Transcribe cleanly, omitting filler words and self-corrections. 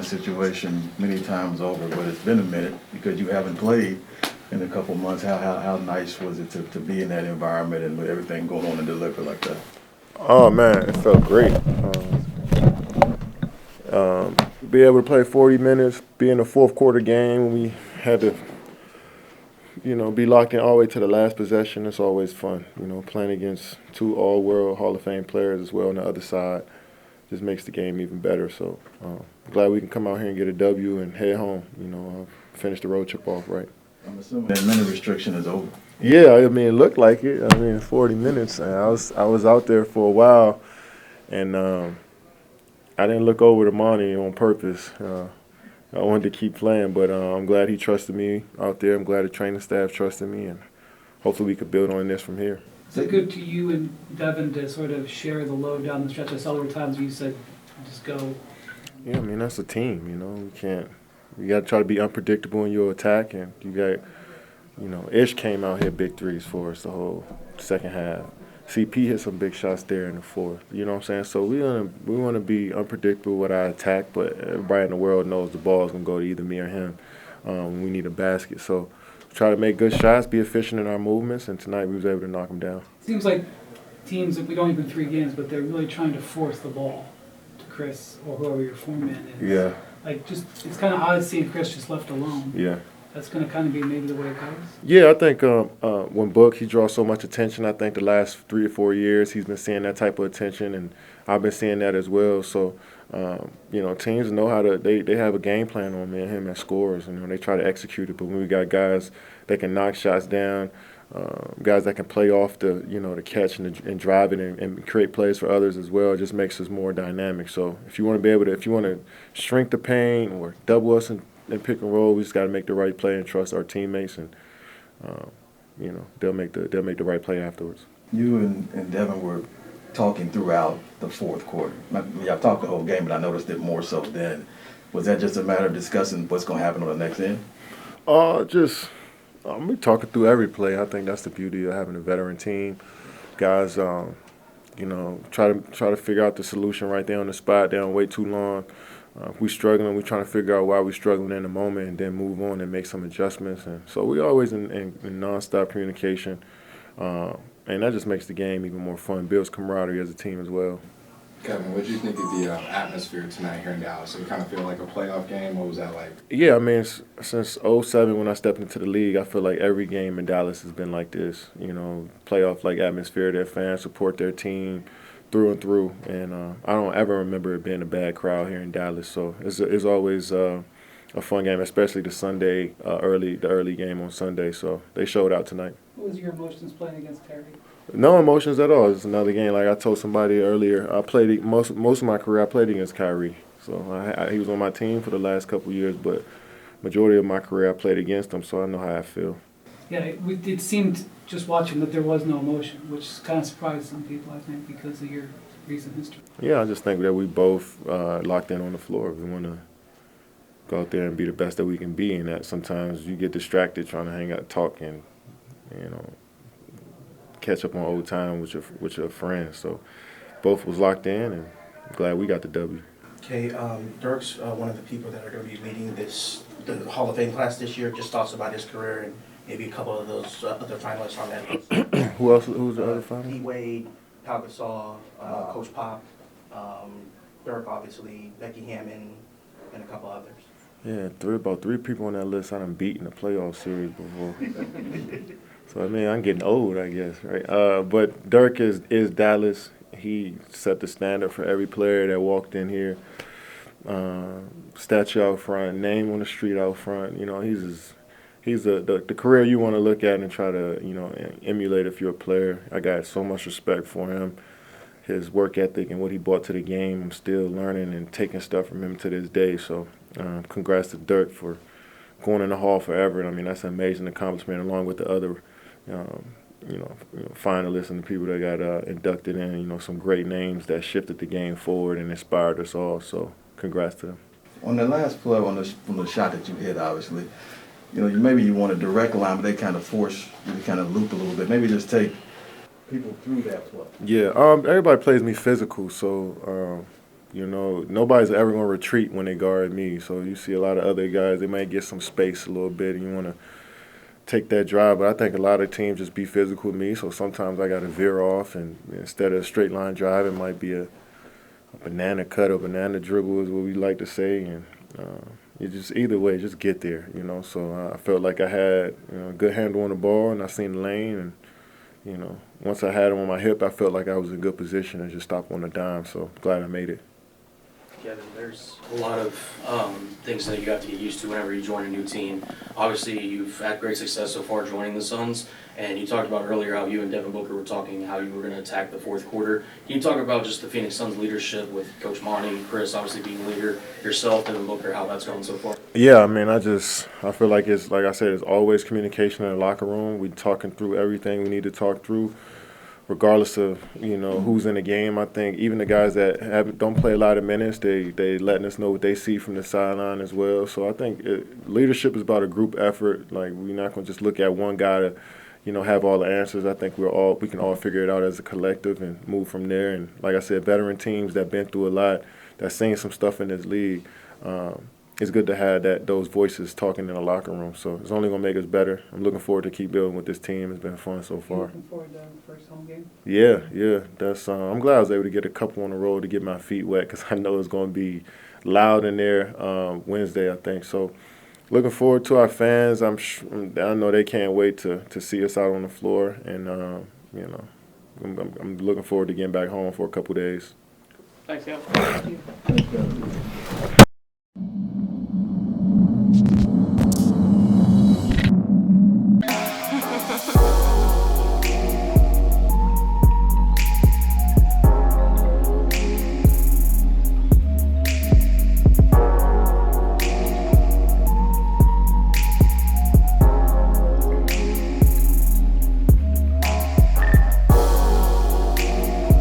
Durant situation many times over, but it's been a minute because you haven't played in a couple months. How nice was it to be in that environment and with everything going on in the liquor like that? Oh man, it felt great. Be able to play 40 minutes, be in the fourth quarter game. We had to, be locked in all the way to the last possession. It's always fun, playing against two all-world Hall of Fame players as well on the other side. Just makes the game even better. So glad we can come out here and get a W and head home. Finish the road trip off right. I'm assuming that minute restriction is over. Yeah, I mean, it looked like it. 40 minutes. And I was out there for a while, and I didn't look over the monitor on purpose. I wanted to keep playing, but I'm glad he trusted me out there. I'm glad the training staff trusted me, and hopefully we could build on this from here. Is it good to you and Devin to sort of share the load down the stretch? I saw there were times you said, just go. Yeah, that's a team, you got to try to be unpredictable in your attack, and you got, Ish came out hit big threes for us the whole second half. CP hit some big shots there in the fourth. You know what I'm saying? So we want to be unpredictable with our attack, but everybody in the world knows the ball is going to go to either me or him. We need a basket. So try to make good shots, be efficient in our movements, and tonight we was able to knock them down. Seems like teams, we don't even 3 games, but they're really trying to force the ball to Chris or whoever your foreman is. Yeah. It's kind of odd seeing Chris just left alone. Yeah. That's going to kind of be maybe the way it goes. Yeah, I think when Book, he draws so much attention. I think the last 3 or 4 years he's been seeing that type of attention, and I've been seeing that as well. So, teams know how to. They have a game plan on me and him as scorers, and they try to execute it. But when we got guys that can knock shots down, guys that can play off the catch and drive it and create plays for others as well, it just makes us more dynamic. So if you want to shrink the paint or double us and pick and roll, we just got to make the right play and trust our teammates, and they'll make the right play afterwards. You and Devin were talking throughout the fourth quarter. Y'all talked the whole game, but I noticed it more so then. Was that just a matter of discussing what's going to happen on the next end? We talking through every play. I think that's the beauty of having a veteran team. Guys, try to figure out the solution right there on the spot. They don't wait too long. If we're struggling, we're trying to figure out why we're struggling in the moment and then move on and make some adjustments. And so we're always in nonstop communication. And that just makes the game even more fun, builds camaraderie as a team as well. Kevin, what did you think of the atmosphere tonight here in Dallas? Did it kind of feel like a playoff game? What was that like? Yeah, since '07 when I stepped into the league, I feel like every game in Dallas has been like this. Playoff-like atmosphere. Their fans support their team through and through, and I don't ever remember it being a bad crowd here in Dallas. So it's always a fun game, especially the early game on Sunday. So they showed out tonight. What was your emotions playing against Kyrie? No emotions at all. It's another game. Like I told somebody earlier, I played most of my career. I played against Kyrie, so he was on my team for the last couple of years. But majority of my career, I played against him, so I know how I feel. Yeah, it seemed just watching that there was no emotion, which kind of surprised some people, I think, because of your recent history. Yeah, I just think that we both locked in on the floor. We want to go out there and be the best that we can be, and that sometimes you get distracted trying to hang out, talk, and catch up on old time with your friends. So both was locked in, and I'm glad we got the W. Okay, Dirk's one of the people that are going to be leading the Hall of Fame class this year. Just thoughts about his career and maybe a couple of those other finalists on that list. Who's the other finalist? D-Wade, Pau Gasol, Coach Pop, Dirk, obviously, Becky Hammond, and a couple others. Yeah, about 3 people on that list I done beat in the playoff series before. So, I'm getting old, I guess, right? But Dirk is Dallas. He set the standard for every player that walked in here. Statue out front, name on the street out front. He's the career you want to look at and try to, emulate if you're a player. I got so much respect for him, his work ethic and what he brought to the game. I'm still learning and taking stuff from him to this day. So congrats to Dirk for going in the Hall forever. That's an amazing accomplishment along with the other finalists and the people that got inducted in, some great names that shifted the game forward and inspired us all. So congrats to them. On the last play, from the shot that you hit, obviously, maybe you want a direct line, but they kind of force you to kind of loop a little bit. Maybe just take people through that play. Yeah, everybody plays me physical, so You know, nobody's ever going to retreat when they guard me. So you see a lot of other guys, they might get some space a little bit, and you want to take that drive. But I think a lot of teams just be physical with me. So sometimes I got to veer off, and instead of a straight line drive, it might be a banana cut or banana dribble is what we like to say. And you just either way, just get there. You know, so I felt like I had a good handle on the ball, and I seen the lane, and once I had him on my hip, I felt like I was in good position and just stop on a dime. So glad I made it. Kevin, there's a lot of things that you have to get used to whenever you join a new team. Obviously, you've had great success so far joining the Suns, and you talked about earlier how you and Devin Booker were talking how you were going to attack the fourth quarter. Can you talk about just the Phoenix Suns leadership with Coach Monty, Chris obviously being the leader, yourself, Devin Booker, how that's going so far? Yeah, I mean, I feel like it's, like I said, it's always communication in the locker room. We're talking through everything we need to talk through, regardless of, who's in the game. I think even the guys that don't play a lot of minutes, they letting us know what they see from the sideline as well. So I think leadership is about a group effort. Like, we're not going to just look at one guy to, have all the answers. I think we can all figure it out as a collective and move from there. And like I said, veteran teams that been through a lot, that's seen some stuff in this league, it's good to have those voices talking in the locker room. So it's only going to make us better. I'm looking forward to keep building with this team. It's been fun so far. Looking forward to the first home game. Yeah. That's I'm glad I was able to get a couple on the road to get my feet wet, because I know it's going to be loud in there Wednesday, I think. So looking forward to our fans. I know they can't wait to see us out on the floor, and I'm looking forward to getting back home for a couple days. Thanks, Kevin. Thank you. Thank you.